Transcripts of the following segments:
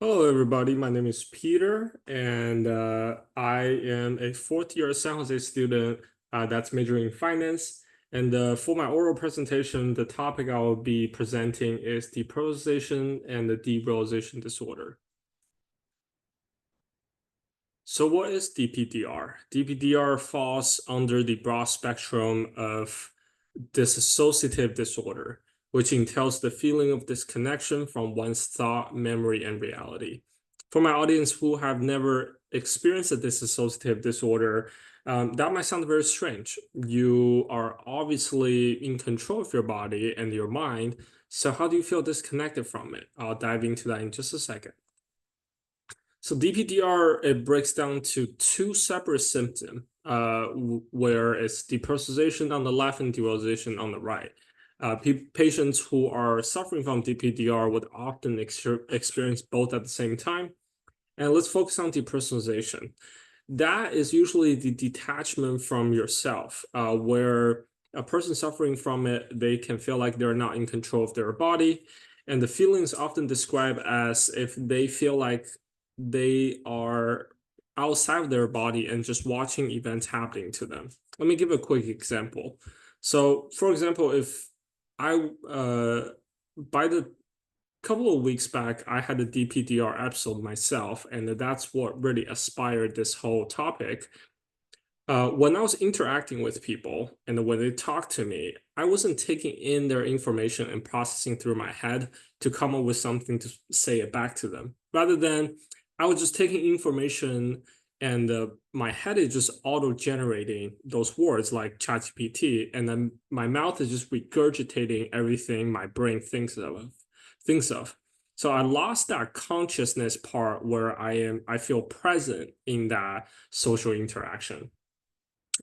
Hello, everybody. My name is Peter, and I am a fourth-year San Jose student that's majoring in finance. And for my oral presentation, the topic I will be presenting is depersonalization and the derealization disorder. So what is DPDR? DPDR falls under the broad spectrum of dissociative disorder, which entails the feeling of disconnection from one's thought, memory, and reality. For my audience who have never experienced a dissociative disorder, that might sound very strange. You are obviously in control of your body and your mind. So how do you feel disconnected from it? I'll dive into that in just a second. So DPDR, it breaks down to two separate symptoms, where it's depersonalization on the left and derealization on the right. Patients who are suffering from DPDR would often experience both at the same time. And let's focus on depersonalization. That is usually the detachment from yourself, where a person suffering from it, they can feel like they're not in control of their body. And the feelings often described as if they feel like they are outside of their body and just watching events happening to them. Let me give a quick example. So, for example, if I, by the couple of weeks back, I had a DPDR episode myself, and that's what really inspired this whole topic. When I was interacting with people and when they talked to me, I wasn't taking in their information and processing through my head to come up with something to say it back to them. Rather than I was just taking information and my head is just auto-generating those words like ChatGPT, and then my mouth is just regurgitating everything my brain thinks of. So I lost that consciousness part where I feel present in that social interaction.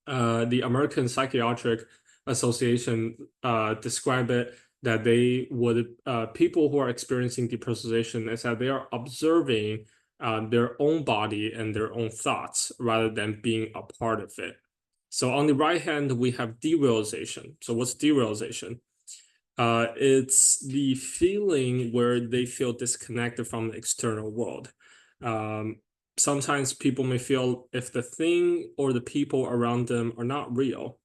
The American Psychiatric Association describe it that they would people who are experiencing depersonalization is that they are observing their own body and their own thoughts rather than being a part of it. So on the right hand, we have derealization. So what's derealization? It's the feeling where they feel disconnected from the external world. Sometimes people may feel if the thing or the people around them are not real.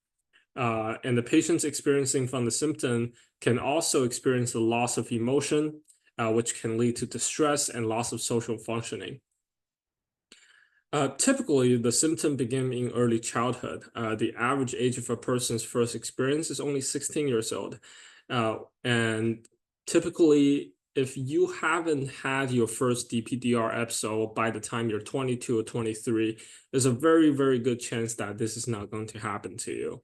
And the patients experiencing from the symptom can also experience the loss of emotion, which can lead to distress and loss of social functioning. Typically, the symptom begin in early childhood. The average age of a person's first experience is only 16 years old. And typically, if you haven't had your first DPDR episode by the time you're 22 or 23, there's a very, very good chance that this is not going to happen to you.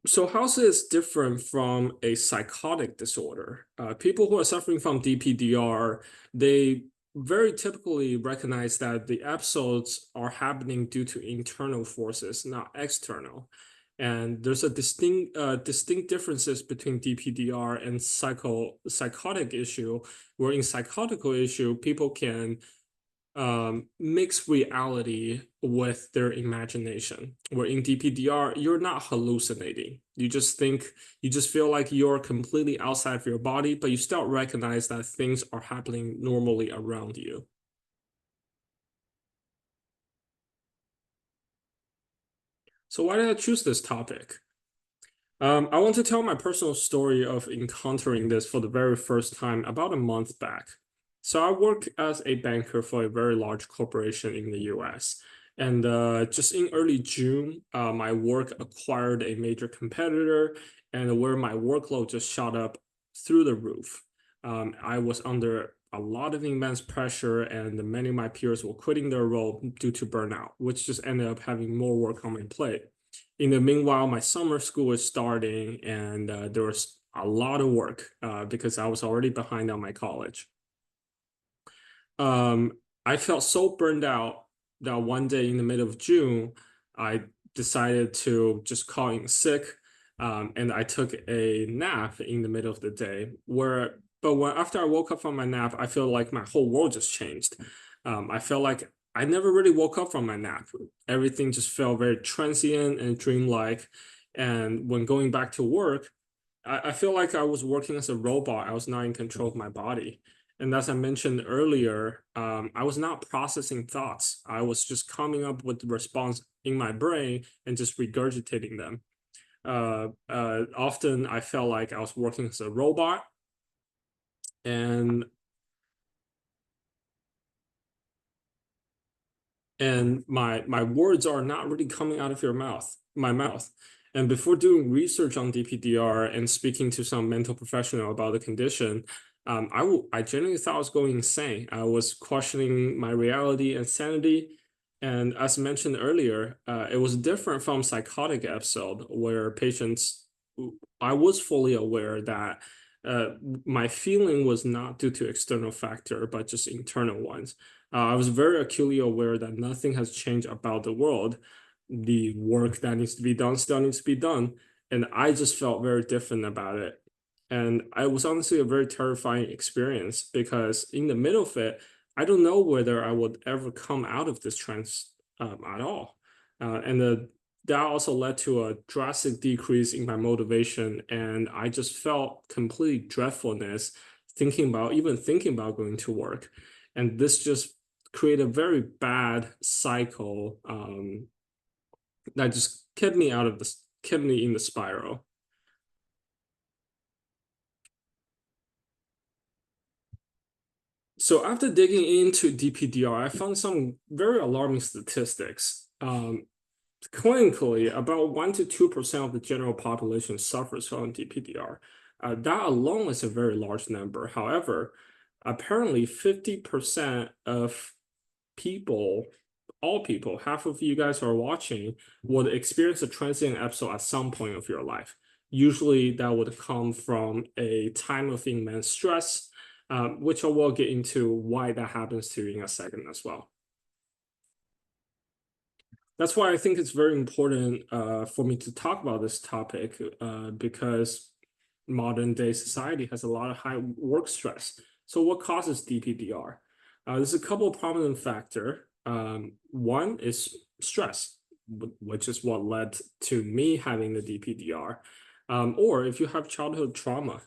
So how's this different from a psychotic disorder? People who are suffering from DPDR, they very typically recognize that the episodes are happening due to internal forces, not external. And there's a distinct differences between DPDR and psychotic issue, where in psychotic issue, people can mix reality with their imagination. Where in DPDR, you're not hallucinating. You just feel like you're completely outside of your body, but you still recognize that things are happening normally around you. So why did I choose this topic? I want to tell my personal story of encountering this for the very first time about a month back. So I work as a banker for a very large corporation in the US. And just in early June, my work acquired a major competitor, and where my workload just shot up through the roof. I was under a lot of immense pressure, and many of my peers were quitting their role due to burnout, which just ended up having more work on my plate. In the meanwhile, my summer school is starting, and there was a lot of work because I was already behind on my college. I felt so burned out that one day in the middle of June, I decided to just call in sick, and I took a nap in the middle of the day. After I woke up from my nap, I feel like my whole world just changed. I felt like I never really woke up from my nap. Everything just felt very transient and dreamlike. And when going back to work, I feel like I was working as a robot. I was not in control of my body. And as I mentioned earlier, I was not processing thoughts. I was just coming up with the response in my brain and just regurgitating them. Often I felt like I was working as a robot, and my words are not really coming out of my mouth. And before doing research on DPDR and speaking to some mental professional about the condition, I genuinely thought I was going insane. I was questioning my reality and sanity. And as mentioned earlier, it was different from psychotic episode where patients, I was fully aware that uh, my feeling was not due to external factor, but just internal ones. I was very acutely aware that nothing has changed about the world. The work that needs to be done still needs to be done. And I just felt very different about it. And it was honestly a very terrifying experience because in the middle of it, I don't know whether I would ever come out of this trance at all. That also led to a drastic decrease in my motivation. And I just felt complete dreadfulness even thinking about going to work. And this just create a very bad cycle that just kept me in the spiral. So after digging into DPDR, I found some very alarming statistics. Clinically, about 1 to 2% of the general population suffers from DPDR. That alone is a very large number. However, apparently 50% of people, all people, half of you guys are watching, would experience a transient episode at some point of your life. Usually that would come from a time of immense stress, which I will get into why that happens to you in a second as well. That's why I think it's very important for me to talk about this topic because modern day society has a lot of high work stress. So what causes DPDR? There's a couple of prominent factors. One is stress, which is what led to me having the DPDR. Or if you have childhood trauma,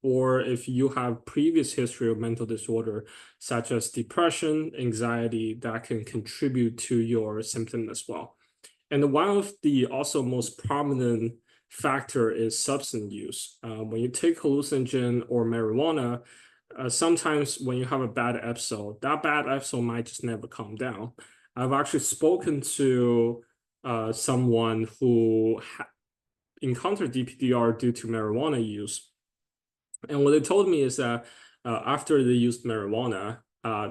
or if you have previous history of mental disorder, such as depression, anxiety, that can contribute to your symptom as well. And one of the also most prominent factor is substance use. When you take hallucinogen or marijuana, sometimes when you have a bad episode, that bad episode might just never calm down. I've actually spoken to someone who encountered DPDR due to marijuana use. And what they told me is that after they used marijuana,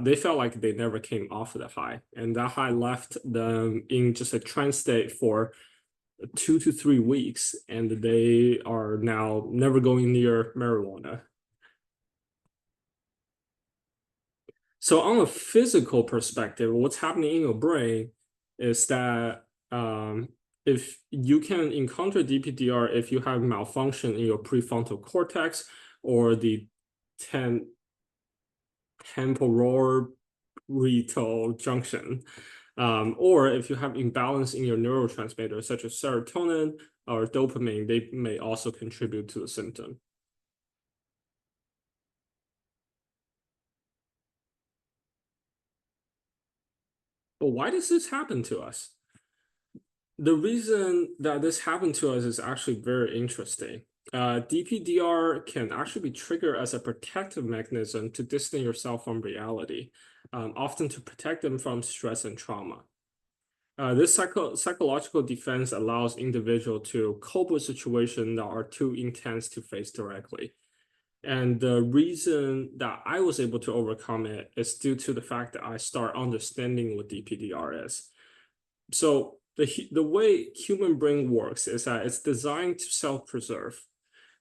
they felt like they never came off of the high. And that high left them in just a trance state for 2 to 3 weeks. And they are now never going near marijuana. So on a physical perspective, what's happening in your brain is that if you can encounter DPDR if you have malfunction in your prefrontal cortex or the temporal junction, or if you have imbalance in your neurotransmitters such as serotonin or dopamine, they may also contribute to the symptom. But why does this happen to us? The reason that this happened to us is actually very interesting. DPDR can actually be triggered as a protective mechanism to distance yourself from reality, often to protect them from stress and trauma. This psychological defense allows individual to cope with situations that are too intense to face directly. And the reason that I was able to overcome it is due to the fact that I start understanding what DPDR is. So the way human brain works is that it's designed to self-preserve.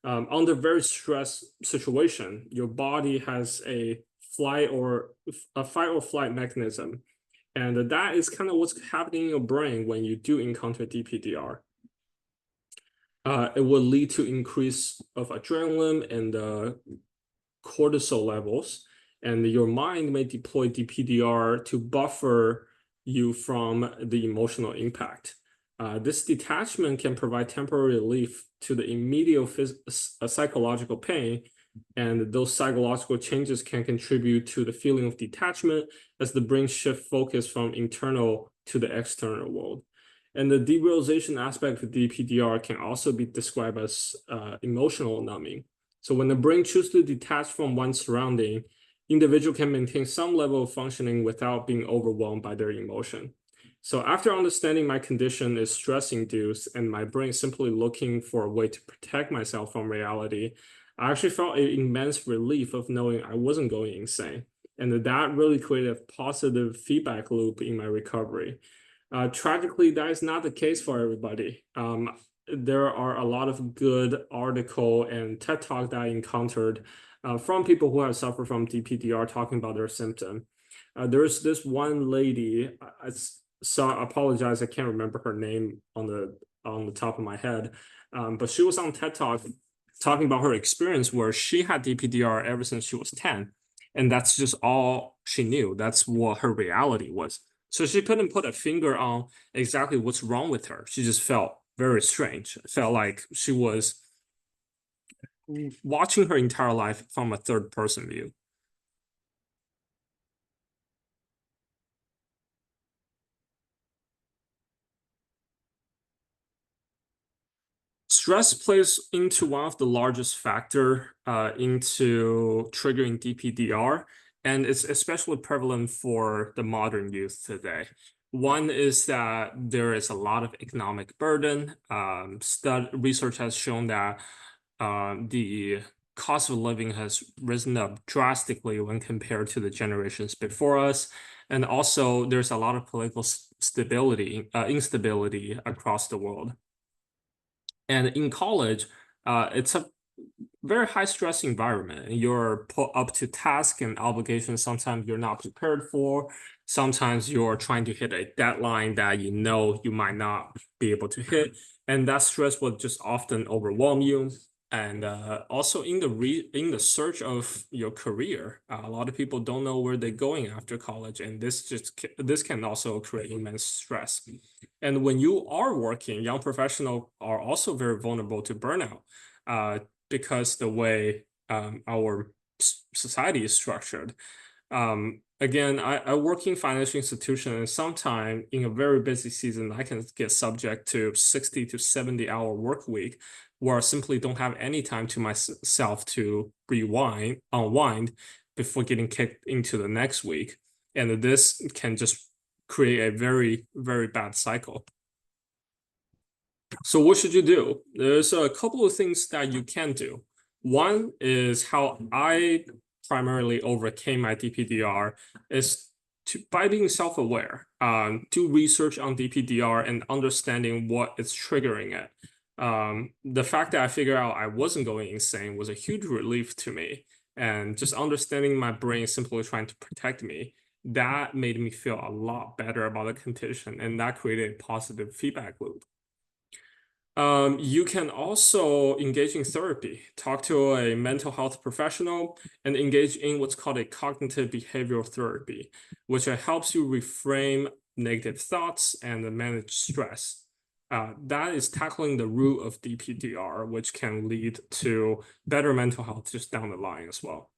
Under very stress situation, your body has a fight or flight mechanism. And that is kind of what's happening in your brain when you do encounter DPDR. It will lead to increase of adrenaline and cortisol levels, and your mind may deploy DPDR to buffer you from the emotional impact. This detachment can provide temporary relief to the immediate psychological pain, and those psychological changes can contribute to the feeling of detachment as the brain shift focus from internal to the external world. And the derealization aspect of DPDR can also be described as emotional numbing. So when the brain chooses to detach from one's surrounding, individual can maintain some level of functioning without being overwhelmed by their emotion. So after understanding my condition is stress-induced and my brain simply looking for a way to protect myself from reality, I actually felt an immense relief of knowing I wasn't going insane. And that really created a positive feedback loop in my recovery. Tragically, that is not the case for everybody. There are a lot of good article and TED Talk that I encountered from people who have suffered from DPDR talking about their symptom. There's this one lady, I apologize, I can't remember her name on the top of my head, but she was on TED Talk talking about her experience where she had DPDR ever since she was 10. And that's just all she knew. That's what her reality was. So she couldn't put a finger on exactly what's wrong with her. She just felt very strange. It felt like she was watching her entire life from a third person view. Stress plays into one of the largest factor into triggering DPDR, and it's especially prevalent for the modern youth today. One is that there is a lot of economic burden. Research has shown that the cost of living has risen up drastically when compared to the generations before us. And also, there's a lot of political instability across the world. And in college, it's a very high stress environment. You're put up to task and obligations sometimes you're not prepared for. Sometimes you're trying to hit a deadline that you know you might not be able to hit. And that stress will just often overwhelm you. And also in the search of your career, a lot of people don't know where they're going after college, and this can also create immense stress. And when you are working, young professionals are also very vulnerable to burnout because the way our society is structured. Again, I work in financial institution, and sometime in a very busy season, I can get subject to 60 to 70 hour work week where I simply don't have any time to myself to unwind before getting kicked into the next week. And this can just create a very, very bad cycle. So what should you do? There's a couple of things that you can do. One is how I primarily overcame my DPDR is by being self-aware, do research on DPDR and understanding what is triggering it. The fact that I figured out I wasn't going insane was a huge relief to me. And just understanding my brain simply trying to protect me, that made me feel a lot better about the condition, and that created a positive feedback loop. You can also engage in therapy, talk to a mental health professional, and engage in what's called a cognitive behavioral therapy, which helps you reframe negative thoughts and manage stress. That is tackling the root of DPDR, which can lead to better mental health just down the line as well.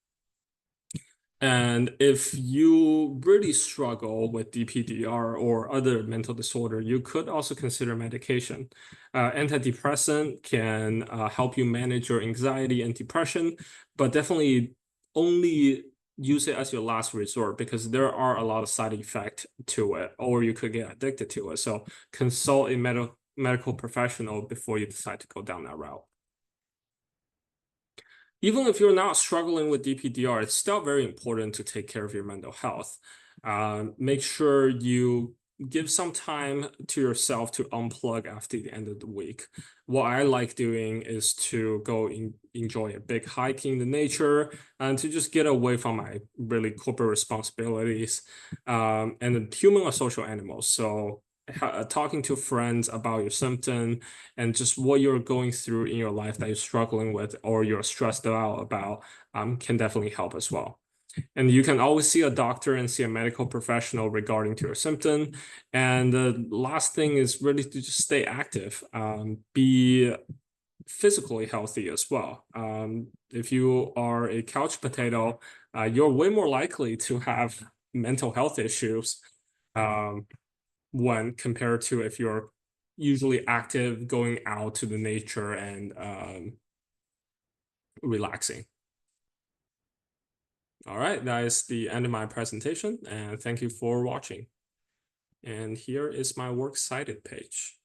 And if you really struggle with DPDR or other mental disorder, you could also consider medication. Antidepressant can help you manage your anxiety and depression, but definitely only use it as your last resort because there are a lot of side effects to it, or you could get addicted to it. So consult a medical professional before you decide to go down that route. Even if you're not struggling with DPDR, it's still very important to take care of your mental health. Make sure you give some time to yourself to unplug after the end of the week. What I like doing is to go enjoy a big hike in the nature and to just get away from my really corporate responsibilities. And human are social animals, so talking to friends about your symptom and just what you're going through in your life that you're struggling with or you're stressed out about can definitely help as well. And you can always see a doctor and see a medical professional regarding to your symptom. And the last thing is really to just stay active, be physically healthy as well. If you are a couch potato, you're way more likely to have mental health issues when compared to if you're usually active, going out to the nature and relaxing. All right, that is the end of my presentation, and thank you for watching. And here is my works cited page.